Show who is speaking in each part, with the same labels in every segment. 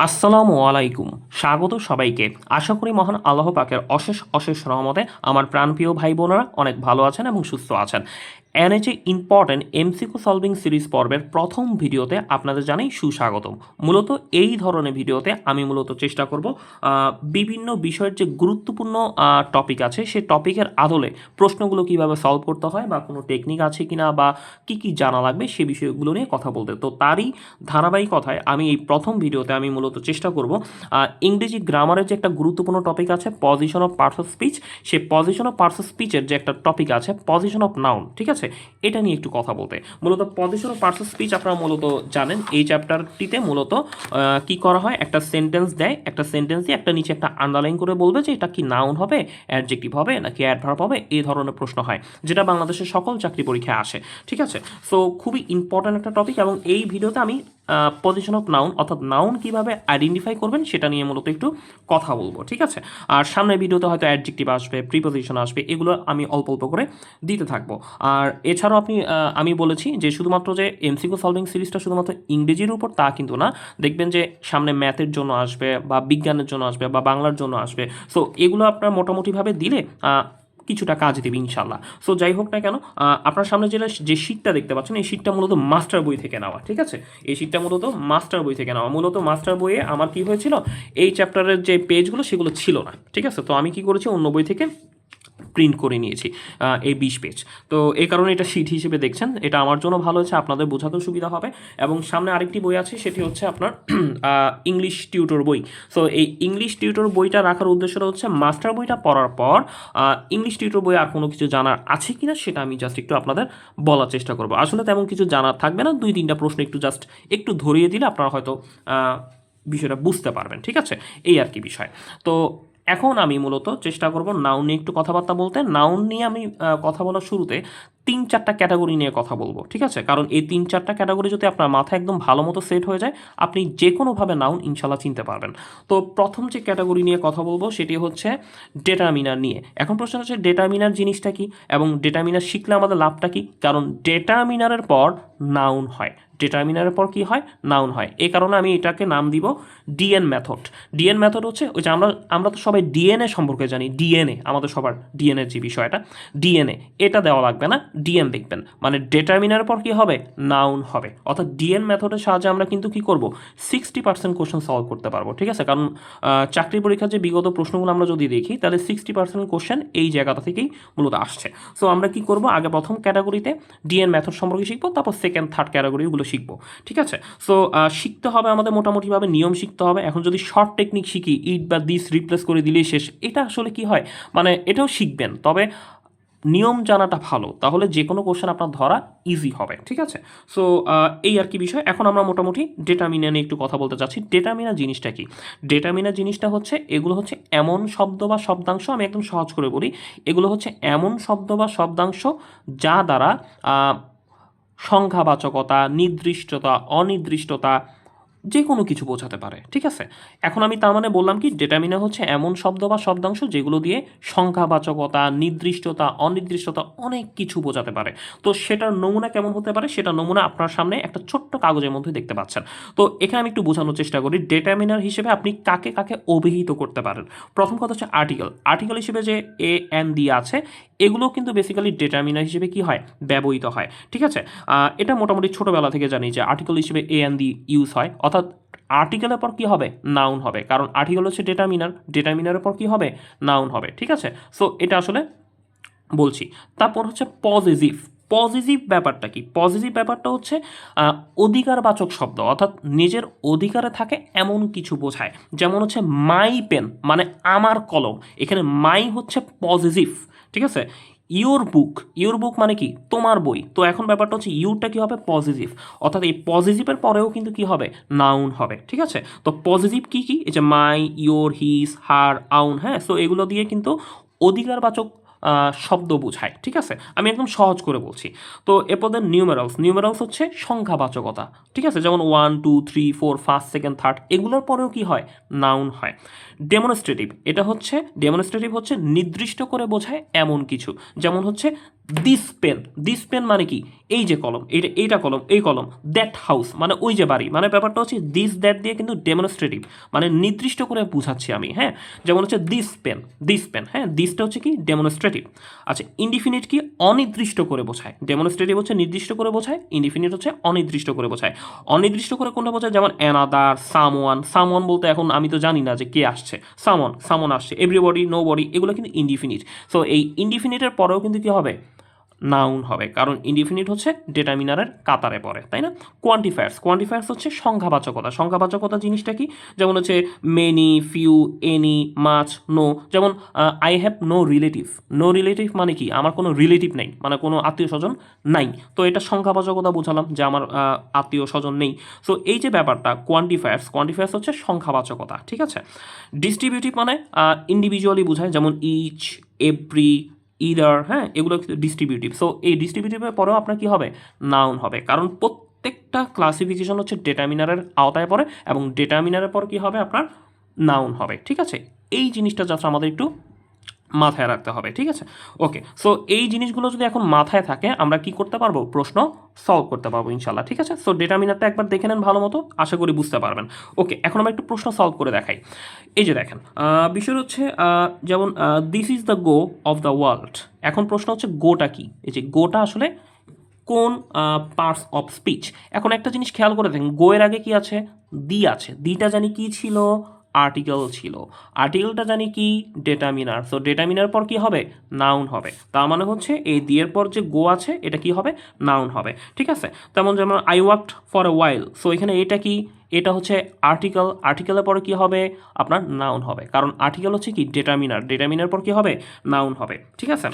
Speaker 1: আসসালামু আলাইকুম। স্বাগত সবাইকে। আশা করি মহান আল্লাহ পাকের অশেষ অশেষ রহমতে আমার প্রাণপ্রিয় ভাই বোনেরা অনেক ভালো আছেন এবং সুস্থ আছেন। এনএচএ ইম্পর্টেন্ট এমসিকিউ সলভিং সিরিজ পর্বের প্রথম ভিডিওতে আপনাদের জানাই সুস্বাগতম। মূলত এই ধরনের ভিডিওতে আমি মূলত চেষ্টা করব বিভিন্ন বিষয়ের যে গুরুত্বপূর্ণ টপিক আছে সেই টপিকের আদলে প্রশ্নগুলো কিভাবে সলভ করতে হয় বা কোনো টেকনিক আছে কিনা বা কি কি জানা লাগবে সে বিষয়গুলো নিয়ে কথা বলতে। তো তারই ধারাবাহিকতায় আমি এই প্রথম ভিডিওতে আমি মূলত চেষ্টা করব ইংরেজি গ্রামারের যে একটা গুরুত্বপূর্ণ টপিক আছে position of parts of speech, সেই পজিশন অফ পার্টস অফ স্পিচের যে একটা টপিক আছে পজিশন অফ নাউন, ঠিক আছে, এটা নিয়ে একটু কথা বলতে। মূলত position of parts of speech আপনারা মূলত জানেন এই চ্যাপ্টারটিতে মূলত কি করা হয়, একটা সেন্টেন্স দেয়, একটা সেন্টেন্স দিয়ে একটা নিচে একটা আন্ডারলাইন করে বলবে যে এটা কি নাউন হবে, অ্যাডজেক্টিভ হবে নাকি অ্যাডভার্ব হবে, এই ধরনের প্রশ্ন হয় যেটা বাংলাদেশের সকল চাকরি পরীক্ষায় আসে, ঠিক আছে। সো খুবই ইম্পর্ট্যান্ট একটা টপিক এবং এই ভিডিওতে আমি পজিশন অফ নাউন অর্থাৎ নাউন কীভাবে আইডেন্টিফাই করবেন সেটা নিয়ে মূলত একটু কথা বলবো, ঠিক আছে। আর সামনের ভিডিওতে হয়তো অ্যাডজেক্টিভ আসবে, প্রিপোজিশন আসবে, এগুলো আমি অল্প অল্প করে দিতে থাকবো। আর এছাড়াও আমি বলেছি যে শুধুমাত্র যে এমসিকিউ সলভিং সিরিজটা শুধুমাত্র ইংরেজির উপর তা কিন্তু না, দেখবেন যে সামনে ম্যাথের জন্য আসবে বা বিজ্ঞানের জন্য আসবে বা বাংলার জন্য আসবে। সো এগুলো আপনার মোটামুটিভাবে দিলে কিছুটা কাজ দেবে ইনশাল্লাহ। সো যাই হোক না কেন, আপনার সামনে যে শীটটা দেখতে পাচ্ছেন এই শীটটা মূলত মাস্টার বই থেকে নেওয়া, ঠিক আছে। এই শীটটা মূলত মাস্টার বই থেকে নেওয়া। মূলত মাস্টার বইয়ে আমার কি হয়েছিল, এই চ্যাপ্টারের যে পেজগুলো সেগুলো ছিল না, ঠিক আছে। তো আমি কি করেছি, অন্য বই থেকে প্রিন্ট করে নিয়েছি এই 20 পেজ। তো এই কারণে এটা শীট হিসেবে দেখছেন, এটা আমার জন্য ভালো হচ্ছে, আপনাদের বোঝাতেও সুবিধা হবে। এবং সামনে আরেকটি বই আছে, সেটি হচ্ছে আপনার ইংলিশ টিউটর বই। সো এই ইংলিশ টিউটর বইটা রাখার উদ্দেশ্যটা হচ্ছে মাস্টার বইটা পড়ার পর ইংলিশ টিউটর বই আর কোনো কিছু জানার আছে কিনা সেটা আমি জাস্ট একটু আপনাদের বলার চেষ্টা করবো। আসলে তেমন কিছু জানার থাকবে না, 2-3টা প্রশ্ন একটু ধরিয়ে দিলে আপনারা হয়তো বিষয়টা বুঝতে পারবেন, ঠিক আছে। এই আর কি বিষয়। তো এখন আমি মূলত চেষ্টা করব নাউন নিয়ে একটু কথাবার্তা বলতে। নাউন নিয়ে আমি কথা বলার শুরুতে 3-4টা ক্যাটাগরি নিয়ে কথা বলবো, ঠিক আছে। কারণ এই 3-4টা ক্যাটাগরি যদি আপনার মাথায় একদম ভালো মতো সেট হয়ে যায় আপনি যে কোনোভাবে নাউন ইনশাল্লাহ চিনতে পারবেন। তো প্রথম যে ক্যাটাগরি নিয়ে কথা বলবো সেটি হচ্ছে ডেটারমিনার নিয়ে। এখন প্রশ্ন হচ্ছে ডেটারমিনার জিনিসটা কি এবং ডেটারমিনার শিখলে আমাদের লাভটা কি। কারণ ডেটারমিনারের পর নাউন হয়, ডেটারমিনারের পর কি হয়, নাউন হয়। এই কারণে আমি এটাকে নাম দিব ডিএন মেথড। ডিএন মেথড হচ্ছে ওই যে আমরা তো সবাই ডিএনএ সম্পর্কে জানি, ডিএনএ আমাদের সবার ডিএনএ যে বিষয়টা, ডিএনএ এটা দেওয়া লাগবে না, ডিএন লিখবেন। মানে ডেটারমিনারের পর কি হবে, নাউন হবে। অর্থাৎ ডিএন মেথডের সাহায্যে আমরা কিন্তু কি করব, 60% কোশ্চেন সলভ করতে পারবো, ঠিক আছে। কারণ চাকরি পরীক্ষার যে বিগত প্রশ্নগুলো আমরা যদি দেখি তাহলে 60% কোশ্চেন এই জায়গাটা থেকেই মূলত আসছে। সো আমরা কি করব, আগে প্রথম ক্যাটাগরিতে ডিএন মেথড সম্পর্কে শিখবো, তারপর সেকেন্ড থার্ড ক্যাটাগরিগুলো শিখবো, ঠিক আছে। সো শিখতে হবে আমাদের মোটামুটিভাবে নিয়ম শিখতে হবে। এখন যদি শর্ট টেকনিক শিখি, ইট বা দিস রিপ্লেস করে দিলেই শেষ, এটা আসলে কি হয়, মানে এটাও শিখবেন, তবে নিয়ম জানাটা ভালো, তাহলে যে কোনো কোশ্চেন আপনার ধরা ইজি হবে, ঠিক আছে। সো এই আর কি বিষয়। এখন আমরা মোটামুটি ডেটারমিনার নিয়ে একটু কথা বলতে চাচ্ছি। ডেটারমিনার জিনিসটা কি, ডেটারমিনার জিনিসটা হচ্ছে এগুলো হচ্ছে এমন শব্দ বা শব্দাংশ, আমি একদম সহজ করে বলি, এগুলো হচ্ছে এমন শব্দ বা শব্দাংশ যা দ্বারা সংখ্যাবাচকতা, নির্দিষ্টতা, অনির্দিষ্টতা যে কোনো কিছু বোঝাতে পারে, ঠিক আছে। এখন আমি তার মানে বললাম কি, ডেটারমিনার হচ্ছে এমন শব্দ বা শব্দাংশ যেগুলো দিয়ে সংখ্যাবাচকতা, নির্দিষ্টতা, অনির্দিষ্টতা অনেক কিছু বোঝাতে পারে। তো সেটার নমুনা কেমন হতে পারে, সেটা নমুনা আপনার সামনে একটা ছোট্ট কাগজের মধ্যে দেখতে পাচ্ছেন। তো এখানে আমি একটু বোঝানোর চেষ্টা করি ডেটারমিনার হিসেবে আপনি কাকে কাকে অভিহিত করতে পারেন। প্রথম কথা হচ্ছে আর্টিকেল। আর্টিকেল হিসেবে যে এ এন দিয়ে আছে এগুলো কিন্তু বেসিক্যালি ডেটারমিনার হিসেবে কি হয়, ব্যবহৃত হয়, ঠিক আছে। এটা মোটামুটি ছোটোবেলা থেকে জানি যে আর্টিকেল হিসেবে এ এন দি ইউজ হয়, অর্থাৎ আর্টিকেলের পর কি হবে, নাউন হবে। কারণ আর্টিকেল হচ্ছে ডেটারমিনার, ডেটারমিনারের পর কি হবে, নাউন হবে, ঠিক আছে। সো এটা আসলে বলছি। তারপর হচ্ছে পজিটিভ। পজিটিভ ব্যাপারটা কি, পজিটিভ ব্যাপারটা হচ্ছে অধিকারবাচক শব্দ, অর্থাৎ নিজের অধিকারে থাকে এমন কিছু বোঝায়। যেমন হচ্ছে মাই পেন মানে আমার কলম, এখানে মাই হচ্ছে পজিটিভ, ঠিক আছে। ইউর বুক, ইউর বুক মানে কি, তোমার বই। তো এখন ব্যাপারটা হচ্ছে ইউরটা কি হবে, পজিটিভ, অর্থাৎ এই পজিটিভের পরেও কিন্তু কি হবে, নাউন হবে, ঠিক আছে। তো পজিটিভ কি কি, এই যে মাই, ইউর, হিজ, হার, আউন, হ্যাঁ। সো এগুলো দিয়ে কিন্তু অধিকারবাচক শব্দ বোঝায়, ঠিক আছে। আমি একদম সহজ করে বলছি। তো এরপর নিউমেরালস। নিউমেরালস হচ্ছে সংখ্যাবাচকতা, ঠিক আছে। যেমন 1 2 3 4 ফার্স্ট সেকেন্ড থার্ড, এগুলোর পরেও কি হয়, নাউন হয়। ডেমনস্ট্রেটিভ, এটা হচ্ছে ডেমনস্ট্রেটিভ হচ্ছে নির্দিষ্ট করে বোঝায় এমন কিছু। যেমন হচ্ছে দিস পেন মানে কি, এই যে কলম, এইটা কলম, এই কলম, দ্যাট হাউস মানে ওই যে বাড়ি, মানে ব্যাপারটা হচ্ছে দিস দ্যাট দিয়ে কিন্তু ডেমনস্ট্রেটিভ, মানে নির্দিষ্ট করে বুঝাচ্ছি আমি, হ্যাঁ। যেমন হচ্ছে দিস পেন, হ্যাঁ, দিসটা হচ্ছে কি ডেমনস্ট্রেটিভ। আচ্ছা, ইনডিফিনিট কি অনির্দিষ্ট করে বোঝায়, ডেমনস্ট্রেটিভ হচ্ছে নির্দিষ্ট করে বোঝায়, ইনডিফিনিট হচ্ছে অনির্দিষ্ট করে বোঝায়। অনির্দিষ্ট করে কোনটা বোঝায়, যেমন অ্যানাদার, সামওয়ান বলতে এখন আমি তো জানি না যে কে আসছে, সামওয়ান আসছে, এভরিবডি, নো বডি, এগুলো কিন্তু ইনডিফিনিট। সো এই ইনডিফিনিটের পরেও কিন্তু কি হবে, নাউন হবে, কারণ ইনডিফিনিট হচ্ছে ডেটামিনারের কাতারে পড়ে, তাই না। কোয়ান্টিফায়ার্স হচ্ছে সংখ্যাবাচকতা জিনিসটা কি, যেমন হচ্ছে many, few, any, much, no. যেমন আই হ্যাভ নো রিলেটিভ মানে কি, আমার কোনো রিলেটিভ নেই, মানে কোনো আত্মীয় স্বজন নাই। তো এটা সংখ্যাবাচকতা বোঝালাম যে আমার আত্মীয় স্বজন নেই। সো এই যে ব্যাপারটা কোয়ান্টিফায়ার্স হচ্ছে সংখ্যাবাচকতা, ঠিক আছে। ডিস্ট্রিবিউটিভ মানে ইন্ডিভিজুয়ালি বোঝায়, যেমন ইচ, এভরি, ইদার, হ্যাঁ, এগুলো কিন্তু ডিস্ট্রিবিউটিভ। সো এই ডিস্ট্রিবিউটিভের পরেও আপনার কি হবে, নাউন হবে, কারণ প্রত্যেকটা ক্লাসিফিকেশন হচ্ছে ডেটামিনারের আওতায় পড়ে, এবং ডেটামিনারের পর কি হবে আপনার নাউন হবে, ঠিক আছে। এই জিনিসটা জাস্ট আমাদের একটু মাথায় রাখতে হবে, ঠিক আছে। ওকে, সো এই জিনিসগুলো যদি এখন মাথায় থাকে, আমরা কি করতে পারবো, প্রশ্ন সলভ করতে পারবো ইনশাল্লাহ, ঠিক আছে। সো ডেটামিনারটা একবার দেখে নেন ভালো মতো, আশা করি বুঝতে পারবেন। ওকে, এখন আমরা একটু প্রশ্ন সলভ করে দেখাই। এই যে দেখেন, বিষয় হচ্ছে যেমন this is the go of the world. এখন প্রশ্ন হচ্ছে গোটা কি, এই যে গোটা আসলে কোন পার্টস অফ স্পিচ। এখন একটা জিনিস খেয়াল করে দেখেন, গোয়ের আগে কি আছে, দি আছে, দিটা জানি কি ছিল, আর্টিকেল ছিল, আর্টিকেলটা জানি কি ডেটামিনার। সো ডেটামিনার পর কি হবে, নাউন হবে। তার মানে হচ্ছে এই দিয়ের পর যে গো আছে এটা কি হবে, নাউন হবে, ঠিক আছে। তেমন যেমন I worked for a while, so এখানে এটা কি, এটা হচ্ছে আর্টিকেলের পরে কি হবে, আপনার নাউন হবে, কারণ আর্টিকেল হচ্ছে কি ডেটামিনার পর কি হবে, নাউন হবে, ঠিক আছে।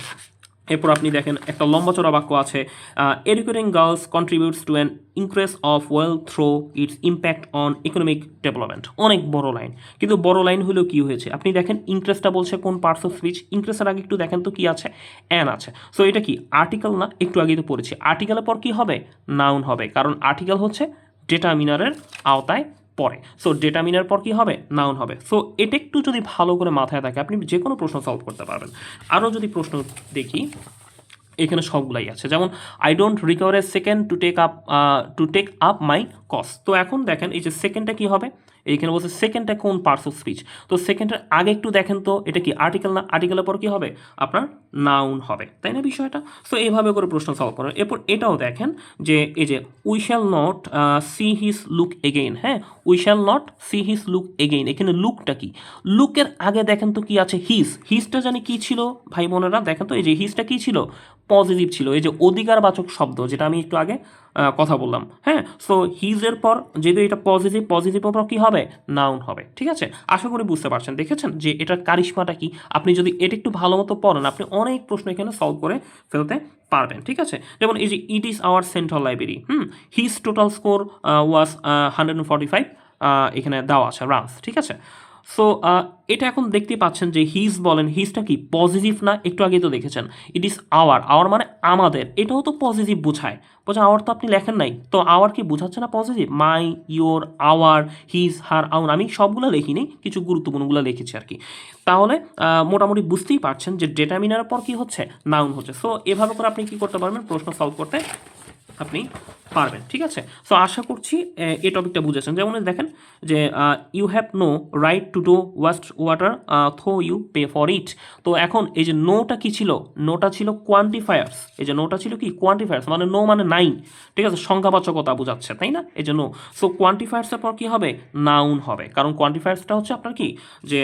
Speaker 1: এরপর আপনি দেখেন একটা লম্বা চড়া বাক্য আছে, educating girls contributes to an increase of wealth through its impact on economic development. অনেক বড় লাইন, কিন্তু বড় লাইন হলেও কি হয়েছে, আপনি দেখেন ইনক্রেসটা বলছে কোন পার্টস অফ স্পিচ, ইনক্রেসের আগে একটু দেখেন তো কি আছে, অ্যান আছে। সো এটা কি আর্টিকেল না, একটু আগে তো পড়েছি, আর্টিকেলের পর কি হবে, নাউন হবে, কারণ আর্টিকেল হচ্ছে ডেটামিনারের আওতায় পড়ে। সো ডেটামিনার পর কি হবে, নাউন হবে। সো এটা একটু যদি ভালো করে মাথায় থাকে, আপনি যে কোনো প্রশ্ন সলভ করতে পারবেন। আরও যদি প্রশ্ন দেখি, এখানে সবগুলাই আছে, যেমন I don't recover a second to take up my cause. তো এখন দেখেন এই যে সেকেন্ডটা কি হবে, এইখানে বলছে সেকেন্ডটা কোন পার্টস অফ স্পিচ। তো সেকেন্ডের আগে একটু দেখেন তো এটা কি আর্টিকেল না, আর্টিকেলের পর কি হবে আপনার নাউন হবে, তাই না বিষয়টা। সো এইভাবে করে প্রশ্ন সলভ করেন। এরপর এটাও দেখেন যে এই যে we shall not see his look again, হ্যাঁ, we shall not see his look again, এখানে লুকটা কি, লুকের আগে দেখেন তো কি আছে, হিজটা জানি কি ছিল ভাই বোনেরা, দেখেন তো এই যে হিজটা কি ছিল, পজিটিভ ছিল, এই যে অধিকারবাচক শব্দ যেটা আমি একটু আগে কথা বললাম, হ্যাঁ। সো হিজের পর যেহেতু এটা পজিটিভের পর কী হবে, নাউন হবে, ঠিক আছে। আশা করি বুঝতে পারছেন, দেখেছেন যে এটার কারিশমাটা কি। আপনি যদি এটা একটু ভালো মতো পড়েন, আপনি অনেক প্রশ্ন এখানে সলভ করে ফেলতে পারবেন, ঠিক আছে। যেমন এই যে it is our central library, his total score was 145, এখানে দেওয়া আছে রানস, ঠিক আছে। সো এটা এখন দেখতে পাচ্ছেন যে হিজ বলেন, হিজটা কি পজিটিভ না, একটু আগে তো দেখেছেন। ইট ইজ আওয়ার মানে আমাদের, এটাও তো পজিটিভ বোঝায়, আওয়ার তো আপনি লেখেন নাই, তো আওয়ার কি বোঝাচ্ছে না positive, my, your, our, his, her, own, আমি সবগুলো লিখিনি, কিছু গুরুত্বপূর্ণগুলো লিখেছি আর কি। তাহলে মোটামুটি বুঝতেই পারছেন যে ডেটামিনারের পর কি হচ্ছে, নাউন হচ্ছে। সো এভাবে করে আপনি কি করতে পারবেন, প্রশ্ন সলভ করতে আপনি পারবেন, ঠিক আছে। সো আশা করছি এই টপিকটা বুঝেছেন। যেমন দেখেন যে you have no right to do waste water though you pay for it. তো এখন এই যে নোটা কি ছিল, নোটা ছিল কোয়ান্টিফায়ার্স, এই যে নোটা ছিল কি কোয়ান্টিফায়ার্স, মানে নো মানে নাই, ঠিক আছে, সংখ্যাবাচকতা বোঝাচ্ছে, তাই না, এই যে নো। সো কোয়ান্টিফায়ার্সের পর কি হবে, নাউন হবে, কারণ কোয়ান্টিফায়ার্সটা হচ্ছে আপনার কি, যে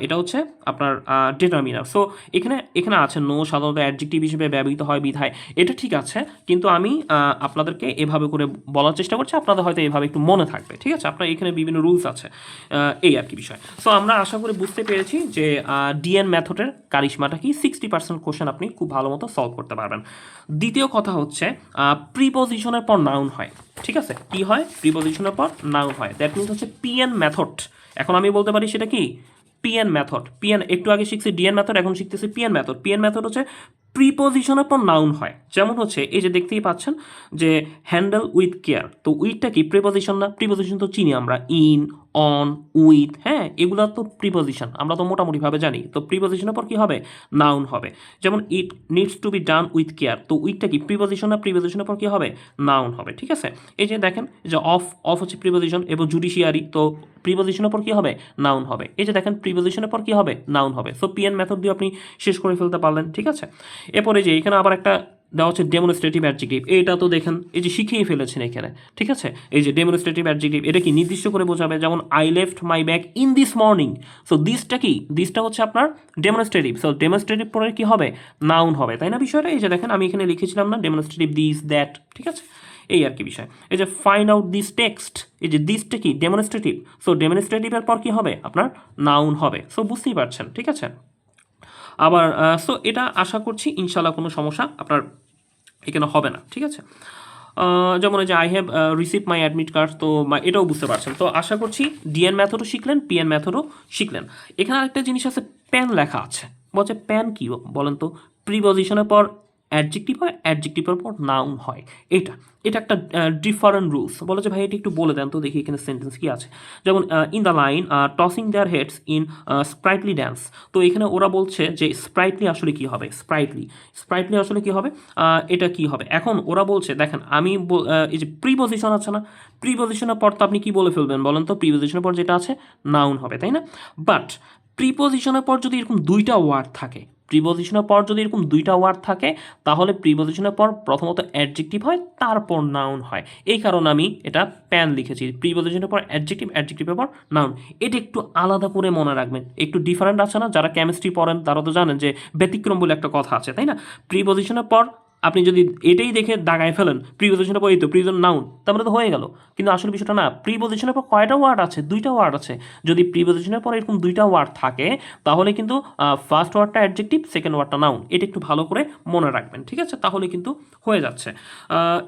Speaker 1: এটা হচ্ছে আপনার ডিটারমিনার। সো এখানে আছে নো সাধারণত অ্যাডজেক্টিভ হিসেবে ব্যবহৃত হয় বিধায়, এটা ঠিক আছে, কিন্তু আমি আপনাদেরকে এভাবে করে বলার চেষ্টা করছি, আপনাদের হয়তো এভাবে একটু মনে থাকবে, ঠিক আছে। আপনার এখানে বিভিন্ন রুলস আছে, এই আর কি বিষয়। সো আমরা আশা করি বুঝতে পেরেছি যে ডিএন মেথডের কারিশমাটা কি, 60% কোশ্চেন আপনি খুব ভালো মতো সলভ করতে পারবেন। দ্বিতীয় কথা হচ্ছে প্রিপোজিশনের পর নাউন হয়, ঠিক আছে। কি হয়, প্রিপোজিশনের পর নাউন হয়, দ্যাট মিনস হচ্ছে পিএন মেথড। এখন আমি বলতে পারি সেটা কি, পিএন মেথড। পিএন একটু আগে শিখছি ডিএন মেথড, এখন শিখতেছি পিএন মেথড। পিএন মেথড হচ্ছে প্রিপোজিশনের পর নাউন হয়। যেমন হচ্ছে এই যে দেখতেই পাচ্ছেন যে হ্যান্ডেল উইথ কেয়ার, তো উইথটা কি প্রিপোজিশন না, প্রিপোজিশন তো চিনি আমরা, ইন, অন, উইথ, হ্যাঁ এগুলো তো প্রিপোজিশন, আমরা তো মোটামুটিভাবে জানি। তো প্রিপোজিশনের পর কি হবে? নাউন হবে। যেমন it needs to be done with care, তো উইথটা কি প্রিপোজিশন, না প্রিপোজিশনের পর কি হবে? নাউন হবে। ঠিক আছে, এই যে দেখেন যে অফ, অফ হচ্ছে প্রিপোজিশন, এবং জুডিশিয়ারি তো প্রিপোজিশনের পর কি হবে? নাউন হবে। এই যে দেখেন প্রিপোজিশনের পর কি হবে? নাউন হবে। সো পিএন মেথড দিয়ে আপনি শেষ করে ফেলতে পারলেন। ঠিক আছে, এরপরে যে এখানে আবার একটা দেওয়া হচ্ছে ডেমনস্ট্রেটিভ অ্যাডজেক্টিভ, এটা তো দেখেন এই যে শিখিয়ে ফেলেছেন এখানে। ঠিক আছে, এই যে ডেমনস্ট্রেটিভ অ্যাডজেক্টিভ, এটা কি নির্দিষ্ট করে বোঝাবে। যেমন I left my bag in this morning, so দিসটা কি? দিসটা হচ্ছে আপনার ডেমনস্ট্রেটিভ, সো ডেমনস্ট্রেটিভ পরে কি হবে? নাউন হবে, তাই না বিষয়টা? এই যে দেখেন আমি এখানে লিখেছিলাম না ডেমনস্ট্রেটিভ দিস দ্যাট। ঠিক আছে, এই আর কি বিষয়। এই যে ফাইন্ড আউট দিস টেক্সট, এই যে দিসটা কি? ডেমনস্ট্রেটিভ, সো ডেমনস্ট্রেটিভের পর কি হবে? আপনার নাউন হবে। সো বুঝতেই পারছেন। ঠিক আছে, আবার সো এটা আশা করছি ইনশাল্লাহ কোনো সমস্যা আপনার এখানে হবে না। ঠিক আছে, যেমন এই যে I have receive my admit card, তো এটাও বুঝতে পারছেন। তো আশা করছি ডিএন মেথডও শিখলেন, পিএন মেথডও শিখলেন। এখানে আরেকটা জিনিস আছে, প্যান লেখা আছে। বলছে প্যান কি বলেন তো? প্রিপজিশনের পর অ্যাডজেক্টিভ হয়, অ্যাডজেক্টিভের পর নাউন হয়। এটা এটা একটা ডিফারেন্ট রুলস। বলে যে ভাই এটা একটু বলে দেন তো দেখি এখানে সেন্টেন্স কি আছে। যেমন in the line tossing their heads in sprightly dance, তো এখানে ওরা বলছে যে স্প্রাইটলি আসলে কি হবে? স্প্রাইটলি, স্প্রাইটলি আসলে কি হবে? এটা কি হবে? এখন ওরা বলছে দেখেন আমি এই যে প্রিপজিশন আছে না, প্রিপজিশনের পর তো আপনি কি বলে ফেলবেন বলেন তো? প্রিপজিশনের পর যেটা আছে নাউন হবে, তাই না? বাট প্রিপজিশনের পর যদি এরকম দুইটা ওয়ার্ড থাকে, প্রিপজিশনের পর যদি এরকম দুইটা ওয়ার্ড থাকে, তাহলে প্রিপজিশনের পর প্রথমত অ্যাডজেক্টিভ হয়, তারপর নাউন হয়। এই কারণে আমি এটা প্যান লিখেছি, প্রিপজিশনের পর অ্যাডজেক্টিভ, অ্যাডজেক্টিভের পর নাউন। এটা একটু আলাদা করে মনে রাখবেন, একটু ডিফারেন্ট আছে না? যারা কেমিস্ট্রি পড়েন তারা তো জানেন যে ব্যতিক্রম বলে একটা কথা আছে, তাই না? প্রিপজিশনের পর আপনি যদি এটাই দেখে দাগায় ফেলেন প্রিপজিশনের পর, এই তো প্রিপজিশন নাউন, তারপরে তো হয়ে গেল। কিন্তু আসলে বিষয়টা না, প্রিপজিশনের পর কয়টা ওয়ার্ড আছে? দুইটা ওয়ার্ড আছে। যদি প্রিপজিশনের পর এরকম দুইটা ওয়ার্ড থাকে, তাহলে কিন্তু ফার্স্ট ওয়ার্ডটা অ্যাডজেক্টিভ, সেকেন্ড ওয়ার্ডটা নাউন। এটা একটু ভালো করে মনে রাখবেন। ঠিক আছে, তাহলে কিন্তু হয়ে যাচ্ছে।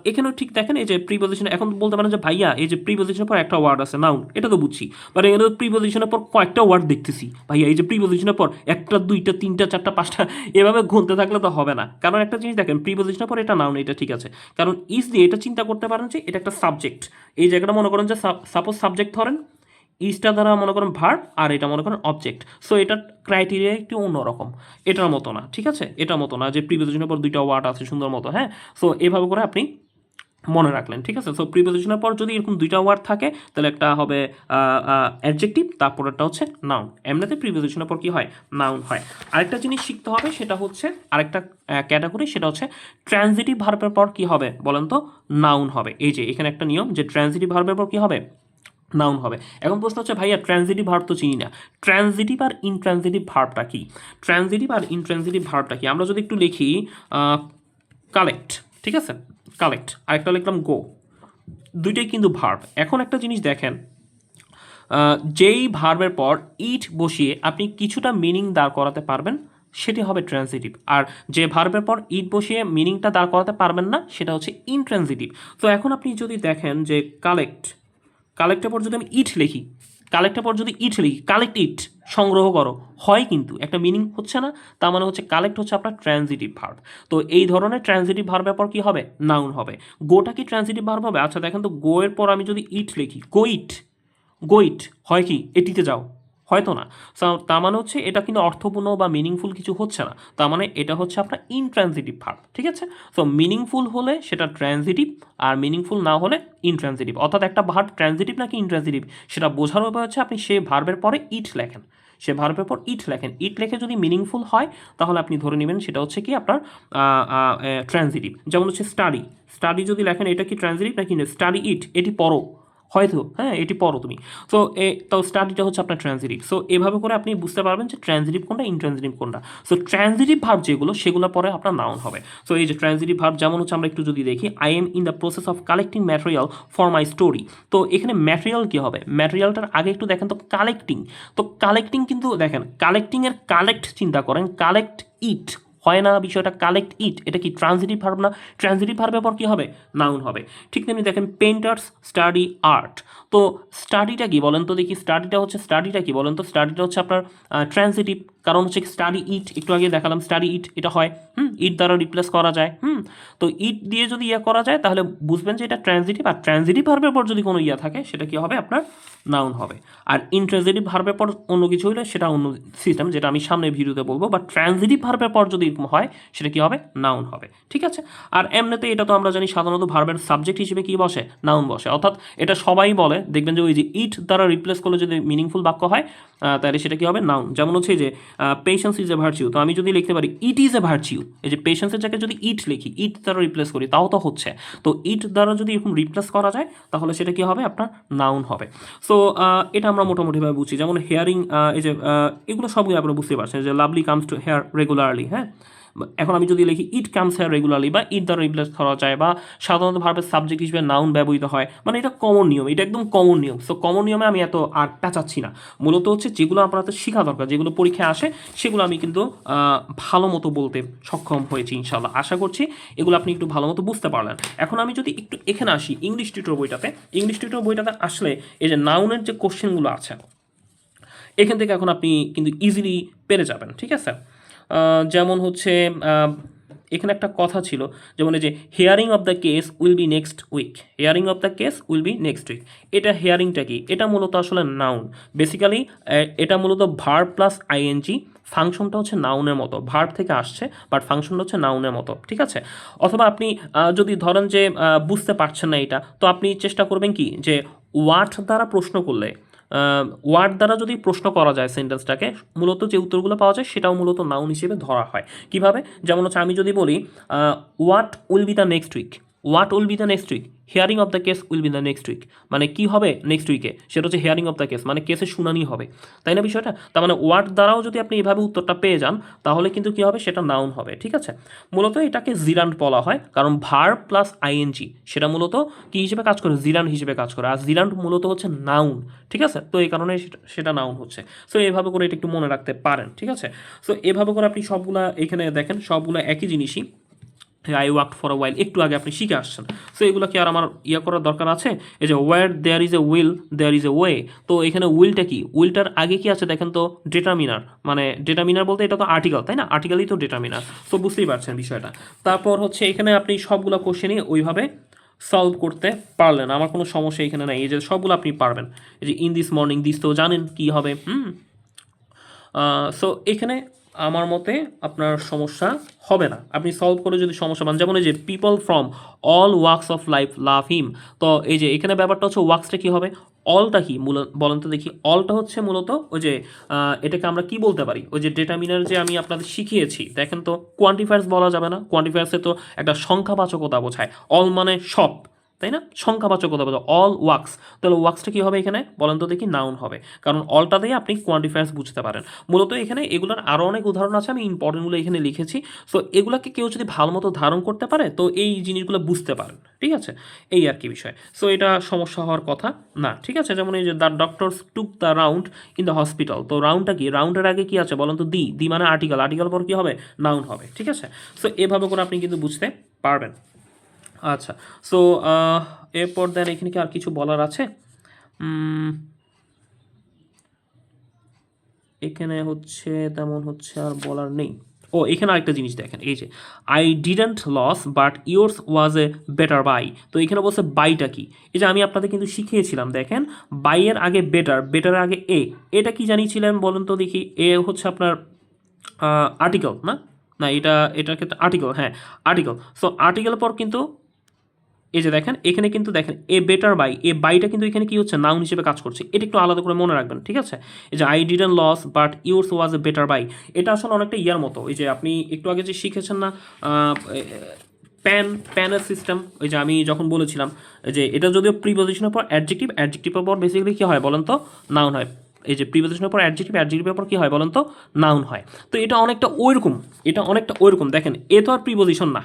Speaker 1: এখানেও ঠিক দেখেন এই যে প্রিপজিশন, এখন বলতে পারেন যে ভাইয়া এই যে প্রিপজিশনের পর একটা ওয়ার্ড আছে নাউন, এটা তো বুঝছি, বাট এখানে তো প্রিপজিশনের পর কয়েকটা ওয়ার্ড দেখতেছি। ভাইয়া এই যে প্রিপজিশনের পর একটা, দুইটা, তিনটা, চারটা, পাঁচটা, এভাবে গুনতে থাকলে তো হবে না। কারণ একটা জিনিস দেখেন, প্রিপজিশনের পর এটা নাউন, এটা ঠিক আছে। কারণ ইজ দিয়ে এটা চিন্তা করতে পারেন যে এটা একটা সাবজেক্ট। এই জায়গাটা মনে করেন যে সাপোজ সাবজেক্ট ধরেন, ইজটা দ্বারা মনে করেন ভার্ব, আর এটা মনে করেন অবজেক্ট। সো এটার ক্রাইটেরিয়া একটু অন্যরকম, এটার মতো না। ঠিক আছে, এটার মতো না যে প্রিপজিশনের পর দুইটা ওয়ার্ড আছে সুন্দর মতো। হ্যাঁ, সো এভাবে করে আপনি মনে রাখলেন। ঠিক আছে, সো প্রিপজিশনের পর যদি এরকম দুইটা ওয়ার্ড থাকে, তাহলে একটা হবে অ্যাডজেক্টিভ, তারপরটা হচ্ছে নাউন। এমনিতে প্রিপজিশনের পর কি হয়? নাউন হয়। আরেকটা জিনিস শিখতে হবে, সেটা হচ্ছে আরেকটা ক্যাটাগরি, সেটা হচ্ছে ট্রানজিটিভ ভার্বের পর কি হবে বলেন তো? নাউন হবে। এই যে এখানে একটা নিয়ম যে ট্রানজিটিভ ভার্বের পর কি হবে? নাউন হবে। এখন প্রশ্ন হচ্ছে ভাইয়া ট্রানজিটিভ ভার্ব তো চিনি না, ট্রানজিটিভ আর ইনট্রানজিটিভ ভার্বটা কি? ট্রানজিটিভ আর ইনট্রানজিটিভ ভার্বটা কি? আমরা যদি একটু লিখি কালেক্ট, ঠিক আছে, কালেক্ট, আরেকটা লিখলাম গো, দুইটাই কিন্তু ভার্ব। এখন একটা জিনিস দেখেন, যেই ভার্বের পর ইট বসিয়ে আপনি কিছুটা মিনিং দাঁড় করাতে পারবেন, সেটি হবে ট্রানজিটিভ। আর যে ভার্বের পর ইট বসিয়ে মিনিংটা দাঁড় করাতে পারবেন না, সেটা হচ্ছে ইনট্রানজিটিভ। তো এখন আপনি যদি দেখেন যে কালেক্ট, কালেক্টের পর যদি আমি ইট লিখি, কালেক্টের পর যদি ইট লিখি, কালেক্ট ইট, সংগ্রহ করো, হয় কিন্তু একটা মিনিং হচ্ছে না। তার মানে হচ্ছে কালেক্ট হচ্ছে আপনার ট্রানজিটিভ ভার্ব। তো এই ধরনের ট্রানজিটিভ ভার্বের পর কি হবে? নাউন হবে। গোটা কি ট্রানজিটিভ ভার্ব হবে? আচ্ছা দেখেন তো, গো এর পর আমি যদি ইট লিখি, গো ইট, গো ইট হয় কি? এটিতে যাও, হয়তো না। তার মানে হচ্ছে এটা কিন্তু অর্থপূর্ণ বা মিনিংফুল কিছু হচ্ছে না। তার মানে এটা হচ্ছে আপনার ইনট্রানজিটিভ ভার্ব। ঠিক আছে, সো মিনিংফুল হলে সেটা ট্রানজিটিভ, আর মিনিংফুল না হলে ইনট্রানজিটিভ। অর্থাৎ একটা ভার্ব ট্রানজিটিভ নাকি ইনট্রানজিটিভ, সেটা বোঝার উপায় হচ্ছে আপনি সেই ভার্বের পরে ইট লেখেন, সে ভার্বের পর ইট লেখেন, ইট লেখে যদি মিনিংফুল হয়, তাহলে আপনি ধরে নেবেন সেটা হচ্ছে কি আপনার ট্রানজিটিভ। যেমন হচ্ছে স্টাডি, স্টাডি যদি লেখেন, এটা কি ট্রানজিটিভ নাকি? স্টাডি ইট, এটি পড়ো, হয়তো, হ্যাঁ এটি পড়ো তুমি। সো তো স্টাডিটা হচ্ছে আপনার ট্রানজিটিভ। সো এভাবে করে আপনি বুঝতে পারবেন যে ট্রানজিটিভ কোনটা, ইনট্রানজিটিভ কোনটা। সো ট্রানজিটিভ ভার্ব যেগুলো, সেগুলো পরে আপনার নাউন হবে। সো এই যে ট্রানজিটিভ ভার্ব, যেমন হচ্ছে আমরা একটু যদি দেখি, I am in the process of collecting material for my story. তো এখানে ম্যাটেরিয়াল কি হবে? ম্যাটেরিয়ালটার আগে একটু দেখেন তো, কালেক্টিং। তো কালেক্টিং কিন্তু দেখেন, কালেক্টিংয়ের কালেক্ট চিন্তা করেন, কালেক্ট ইট হয় না বিষয়টা? কালেক্ট ইট, এটা কি ট্রানজিটিভ ভার্ব না? ট্রানজিটিভ ভার্বের পর কি হবে? নাউন হবে। ঠিক তেমনি দেখেন পেন্টার্স স্টাডি আর্ট, তো স্টাডিটা কি বলেন তো দেখি, স্টাডিটা কি বলেন তো, স্টাডিটা হচ্ছে আপনার ট্রান্সিটিভ, কারণ হচ্ছে স্টাডি ইট, একটু আগে দেখালাম স্টাডি ইট, এটা হয় ইট দ্বারা রিপ্লেস করা যায়। তো ইট দিয়ে যদি ইয়ে করা যায় তাহলে বুঝবেন যে এটা ট্রান্সিটিভ, আর ট্রান্সিটিভ ভার্বের পর যদি কোনো ইয়া থাকে সেটা কি হবে আপনার নাউন হবে। আর ইন্ট্রান্সিটিভ ভার্বের পর অন্য কিছু হলে সেটা অন্য সিস্টেম, যেটা আমি সামনের ভিডিওতে বলবো, বাট ট্রান্সিটিভ ভার্বের পর যদি হয় সেটা কি হবে নাউন হবে, ঠিক আছে। আর এমনিতে এটা তো আমরা জানি সাধারণত ভার্বের সাবজেক্ট হিসেবে কি বসে, নাউন বসে, অর্থাৎ এটা সবাই বলে, দেখবেন যে ওই যে ইট দ্বারা রিপ্লেস করলে যদি মিনিংফুল বাক্য হয় তাহলে সেটা কি হবে নাউন। যেমন হচ্ছে যে পেশেন্স ইজ এ ভার্চিউ, তো আমি যদি লিখতে পারি ইট ইজ এ ভার্চিউ, এই যে পেশেন্সের জায়গায় যদি ইট লিখি, ইট দ্বারা রিপ্লেস করি, তাও তো হচ্ছে। তো ইট দ্বারা যদি এরকম রিপ্লেস করা যায় তাহলে সেটা কি হবে আপনার নাউন হবে। সো এটা আমরা মোটামুটিভাবে বুঝি। যেমন হেয়ারিং, এই যে এগুলো সবগুলো আপনারা বুঝতে পারছেন যে lovely comes to here regularly, হ্যাঁ। এখন আমি যদি লিখি ইট কামস হেয়ার রেগুলারলি, বা ইট দ্বারা রিপ্লেস করা যায়, বা সাধারণত ভার্বের সাবজেক্ট হিসেবে নাউন ব্যবহৃত হয়, মানে এটা কমন নিয়ম, এটা একদম কমন নিয়ম। সো কমন নিয়মে আমি এত আর পেঁচাচ্ছি না, মূলত হচ্ছে যেগুলো আপনাদের শেখা দরকার, যেগুলো পরীক্ষায় আসে সেগুলো আমি কিন্তু ভালো মতো বলতে সক্ষম হয়েছি ইনশাল্লাহ। আশা করছি এগুলো আপনি একটু ভালো মতো বুঝতে পারলেন। এখন আমি যদি একটু এখানে আসি ইংলিশ টিউটর বইটাতে, ইংলিশ টিউটর বইটাতে আসলে এই যে নাউনের যে কোশ্চেনগুলো আছে এখান থেকে এখন আপনি কিন্তু ইজিলি পেরে যাবেন, ঠিক আছে। যেমন হচ্ছে এখানে একটা কথা ছিল, যেমন এই যে hearing of the case will be next week, hearing of the case will be next week, এটা হিয়ারিংটা কি, এটা মূলত আসলে নাউন। বেসিক্যালি এটা মূলত ভার্ব প্লাস আইএনজি, ফাংশনটা হচ্ছে নাউনের মতো, ভার্ব থেকে আসছে বাট ফাংশনটা হচ্ছে নাউনের মতো, ঠিক আছে। অথবা আপনি যদি ধরেন যে বুঝতে পারছেন না এটা, তো আপনি চেষ্টা করবেন কি যে ওয়াট দ্বারা প্রশ্ন করলে, ওয়ার্ড দ্বারা যদি প্রশ্ন করা যায় সেন্টেন্সটাকে, মূলত যে উত্তরগুলো পাওয়া যায় সেটাও মূলত নাউন হিসেবে ধরা হয়। কিভাবে, যেমন হচ্ছে আমি যদি বলি what will be the next week, what will be the next week, hearing of the case will be the next week, মানে কি হবে নেক্সট উইকে, সেটা হচ্ছে হিয়ারিং অফ দ্য কেস, মানে কেসের শুনানি হবে, তাই না বিষয়টা। তার মানে ওয়ার্ড দ্বারাও যদি আপনি এভাবে উত্তরটা পেয়ে যান তাহলে কিন্তু কি হবে, সেটা নাউন হবে, ঠিক আছে। মূলত এটাকে জিরান্ড বলা হয়, কারণ ভার্ব প্লাস আইএনজি সেটা মূলত কি হিসেবে কাজ করে, জিরান্ড হিসেবে কাজ করে, আর জিরান্ড মূলত হচ্ছে নাউন, ঠিক আছে। তো এই কারণে সেটা নাউন হচ্ছে। সো এভাবে করে এটা একটু মনে রাখতে পারেন, ঠিক আছে। সো এভাবে করে আপনি সবগুলা এখানে দেখেন সবগুলো একই জিনিসই, আই ওয়ার্ক ফর আ ওয়াইল একটু আগে আপনি শিখে আসছেন। সো এগুলো কি আর আমার ইয়ে করার দরকার আছে, এই যে where there is a will there is a way, তো এখানে উইলটা কি, উইলটার আগে কি আছে দেখেন তো, ডেটারমিনার, মানে ডেটারমিনার বলতে এটা তো আর্টিকেল, তাই না, আর্টিকেলই তো ডেটারমিনার। সো বুঝতেই পারছেন বিষয়টা। তারপর হচ্ছে এখানে আপনি সবগুলো কোশ্চেনই ওইভাবে সলভ করতে পারলেন, আমার কোনো সমস্যা এখানে নাই, এই যে সবগুলো আপনি পারবেন। এই যে ইন দিস মর্নিং, দিস তো জানেন কি হবে। সো এখানে আমার মতে আপনার সমস্যা হবে না, আপনি সলভ করে যদি সমস্যা পান, যেমন এই যে people from all works of life love him, তো এই যে এখানে ব্যাপারটা হচ্ছে ওয়ার্কসটা কী হবে, অলটা কি বলেন তো দেখি, অলটা হচ্ছে মূলত ওই যে এটাকে আমরা কি বলতে পারি, ওই যে ডেটামিনার যে আমি আপনাদের শিখিয়েছি, দেখেন তো কোয়ান্টিফায়ার্স বলা যাবে না, কোয়ান্টিফায়ার্সে তো একটা সংখ্যাবাচকতা বোঝায়, অল মানে সব, তাই না, সংখ্যাবাচকতা বোঝায় অল ওয়ার্কস, তাহলে ওয়ার্কসটা কী হবে এখানে বলেন তো দেখি, নাউন হবে, কারণ অলটা দিয়ে আপনি কোয়ান্টিফায়ার্স বুঝতে পারেন। মূলত এখানে এগুলোর আরও অনেক উদাহরণ আছে, আমি ইম্পর্টেন্টগুলো এখানে লিখেছি। সো এগুলোকে কেউ যদি ভালো মতো ধারণ করতে পারে তো এই জিনিসগুলো বুঝতে পারেন, ঠিক আছে, এই আর কি বিষয়। সো এটা সমস্যা হওয়ার কথা না, ঠিক আছে। যেমন এই যে the doctors took the round in the hospital, তো রাউন্ডটা কি, রাউন্ডের আগে কি আছে বলেন তো, দি মানে আর্টিকেল, আর্টিকেল পর কি হবে, নাউন হবে, ঠিক আছে। সো এভাবে করে আপনি কিন্তু বুঝতে পারবেন। আচ্ছা, সো এরপর দেন এখানে কি আর কিছু বলার আছে, এখানে হচ্ছে তেমন হচ্ছে আর বলার নেই। ও এখানে আরেকটা জিনিস দেখেন, এই যে I didn't lose but yours was a better buy, তো এখানে বলছে বাইটা কি, এই যে আমি আপনাদের কিন্তু শিখিয়েছিলাম, দেখেন বাইয়ের আগে বেটার, বেটারের আগে এটা কি জানিয়েছিলেন বলুন তো দেখি, হচ্ছে আপনার আর্টিকেল না, না এটার ক্ষেত্রে আর্টিকেল, হ্যাঁ আর্টিকেল। সো আর্টিকেল পর কিন্তু এই যে দেখেন এখানে কিন্তু দেখেন এ বেটার বাই, এ বাইটা কিন্তু এখানে কি হচ্ছে, নাউন হিসেবে কাজ করছে, এটা একটু আলাদা করে মনে রাখবেন, ঠিক আছে। এই যে I didn't lose but yours was a better buy, এটা আসলে অনেকটা ইয়ার মতো, ওই যে আপনি একটু আগে যে শিখেছেন না প্যানের সিস্টেম, ওই যে আমি যখন বলেছিলাম যে এটা যদিও প্রিপোজিশনের পর অ্যাডজেক্টিভের পর বেসিক্যালি কী হয় বলেন তো, নাউন হয়। এই যে প্রিপোজিশনের পর অ্যাডজেক্টিভ, অ্যাডজেক্টিভের পর কী হয় বলেন তো, নাউন হয়। তো এটা অনেকটা ওইরকম, এটা অনেকটা ওইরকম। দেখেন এ তো আর প্রিপোজিশন না,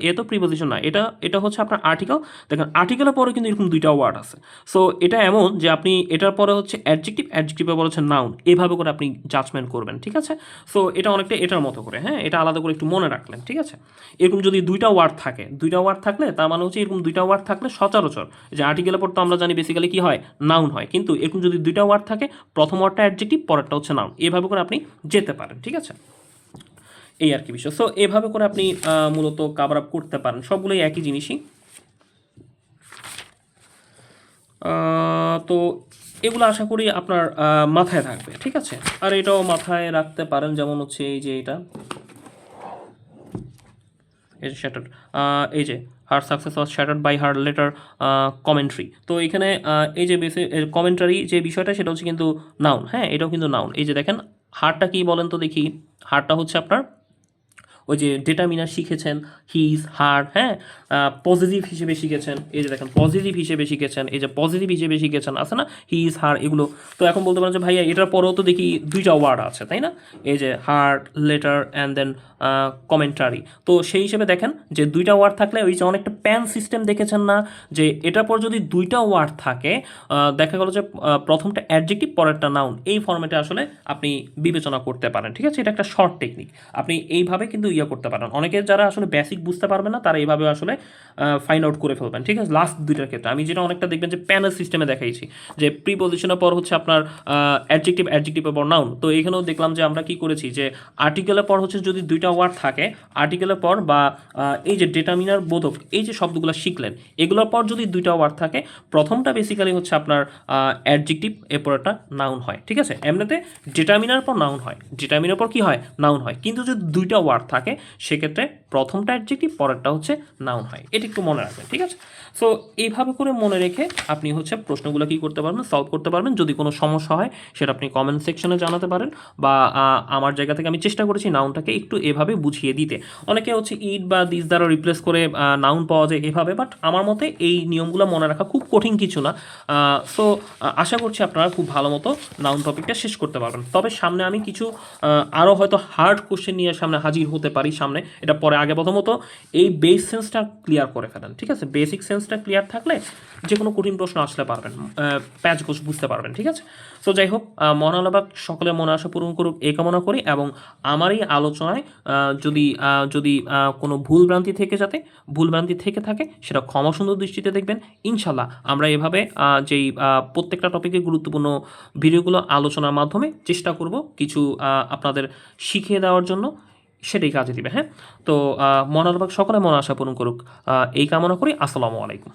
Speaker 1: এ তো প্রিপোজিশন না, এটা এটা হচ্ছে আপনার আর্টিকেল। দেখেন আর্টিকেলের পরে কিন্তু এরকম দুইটা ওয়ার্ড আছে। সো এটা এমন যে আপনি এটার পরে হচ্ছে অ্যাডজেক্টিভ, অ্যাডজেক্টিভের পরে হচ্ছে নাউন, এভাবে করে আপনি জাজমেন্ট করবেন, ঠিক আছে। সো এটা অনেকটা এটার মতো করে, হ্যাঁ, এটা আলাদা করে একটু মনে রাখলেন, ঠিক আছে। এরকম যদি দুইটা ওয়ার্ড থাকে, দুইটা ওয়ার্ড থাকলে তার মানে হচ্ছে এরকম দুইটা ওয়ার্ড থাকলে সচরাচর যে আর্টিকেলের পর তো আমরা জানি বেসিক্যালি কি হয়, নাউন হয়। কিন্তু এরকম যদি দুইটা ওয়ার্ড থাকে, প্রথম ওয়ার্ডটা অ্যাডজেক্টিভ, পরেরটা হচ্ছে নাউন, এভাবে করে আপনি যেতে পারেন, ঠিক আছে। এই আর কি বিষয়। সো এভাবে করে আপনি মূলত কাভার আপ করতে পারেন, সবগুলোই একই জিনিসই। তো এগুলো আশা করি আপনার মাথায় থাকবে, ঠিক আছে। আর এটাও মাথায় রাখতে পারেন, যেমন হচ্ছে এই যে এটা, এই যে শ্যাটার্ড, এই যে her success was shattered by her letter commentary. তো এখানে এই যে বেসে কমেন্টারি যে বিষয়টা, সেটা হচ্ছে কিন্তু নাউন, হ্যাঁ, এটাও কিন্তু নাউন। এই যে দেখেন হারটা কি বলেন তো দেখি, হারটা হচ্ছে আপনার ওই যে ডেটামিনার শিখেছেন, হিজ, হার, হ্যাঁ, পজিটিভ হিসেবে শিখেছেন, এই যে দেখেন পজিটিভ হিসেবে শিখেছেন, এই যে পজিটিভ হিসেবে শিখেছেন আছে না, হিজ, হার, এগুলো। তো এখন বলতে পারেন যে ভাইয়া এটার পরেও তো দেখি দুইটা ওয়ার্ড আছে, তাই না, এই যে heart, letter and then commentary. তো সেই হিসেবে দেখেন যে দুইটা ওয়ার্ড থাকলে ওই যে অনেকটা প্যান সিস্টেম দেখেছেন না, যে এটার পর যদি দুইটা ওয়ার্ড থাকে, দেখা গেল যে প্রথমটা অ্যাডজেক্টিভ, পরেরটা নাউন, এই ফর্মেটে আসলে আপনি বিবেচনা করতে পারেন, ঠিক আছে। এটা একটা শর্ট টেকনিক, আপনি এইভাবে কিন্তু ইয়ে করতে পারেন। অনেকে যারা আসলে বেসিক বুঝতে পারবে না, তারা এইভাবে আসলে ফাইন্ড আউট করে ফেলবেন, ঠিক আছে। লাস্ট দুইটার ক্ষেত্রে আমি যেটা অনেকটা দেখবেন যে প্যানেল সিস্টেমে দেখাইছি, যে প্রিপোজিশনের পর হচ্ছে আপনার অ্যাডজেক্টিভ, অ্যাডজেক্টিভের পর নাউন। তো এখানেও দেখলাম যে আমরা কি করেছি, যে আর্টিকেলের পর হচ্ছে যদি দুইটা ওয়ার্ড থাকে, আর্টিকেলের পর বা এই যে ডেটামিনার, বোধক, এই যে শব্দগুলো শিখলেন, এগুলোর পর যদি দুইটা ওয়ার্ড থাকে, প্রথমটা বেসিক্যালি হচ্ছে আপনার অ্যাডজেক্টিভ, এরপর একটা নাউন হয়, ঠিক আছে। এমনিতে ডেটামিনার পর নাউন হয়, ডেটামিনার পর কি হয়, নাউন হয়। কিন্তু যদি দুইটা ওয়ার্ড থাকে, সেক্ষেত্রে প্রথমটা অ্যাডজেক্টিভ, পরেরটা হচ্ছে নাউন হয়। এটা একটু মনে রাখবেন, ঠিক আছে। সো এইভাবে করে মনে রেখে আপনি হচ্ছে প্রশ্নগুলো কী করতে পারবেন, সলভ করতে পারবেন। যদি কোনো সমস্যা হয় সেটা আপনি কমেন্ট সেকশনে জানাতে পারেন, বা আমার জায়গা থেকে আমি চেষ্টা করেছি নাউনটাকে একটু এভাবে বুঝিয়ে দিতে। অনেকে হচ্ছে ইট বা দিস দ্বারা রিপ্লেস করে নাউন পাওয়া যায় এভাবে, বাট আমার মতে এই নিয়মগুলো মনে রাখা খুব কঠিন কিছু না। সো আশা করছি আপনারা খুব ভালো মতো নাউন টপিকটা শেষ করতে পারবেন। তবে সামনে আমি কিছু আরও হয়তো হার্ড কোশ্চেন নিয়ে সামনে হাজির হতে পারি সামনে, এটা পরে। আগে প্রথমত এই বেস সেন্সটা ক্লিয়ার করে ফেলেন, ঠিক আছে। বেসিক সেন্সটা ক্লিয়ার থাকলে যে কোনো কঠিন প্রশ্ন আসলে পারবেন, প্যাচ গোছ বুঝতে পারবেন, ঠিক আছে। সো যাই হোক, মহান আল্লাহ পাক সকলের মনে আশা পূরণ করুক, এই কামনা করি। এবং আমার এই আলোচনায় যদি যদি কোনো ভুলভ্রান্তি থেকে থাকে, সেটা ক্ষমা সুন্দর দৃষ্টিতে দেখবেন। ইনশাল্লাহ আমরা এভাবে যেই প্রত্যেকটা টপিকে গুরুত্বপূর্ণ ভিডিওগুলো আলোচনার মাধ্যমে চেষ্টা করব কিছু আপনাদের শিখিয়ে দেওয়ার জন্য, সেটাই কাজে দিবে, হ্যাঁ। তো মহান আল্লাহ পাক সকলে মনে আশা পূরণ করুক, এই কামনা করি। আসসালামু আলাইকুম।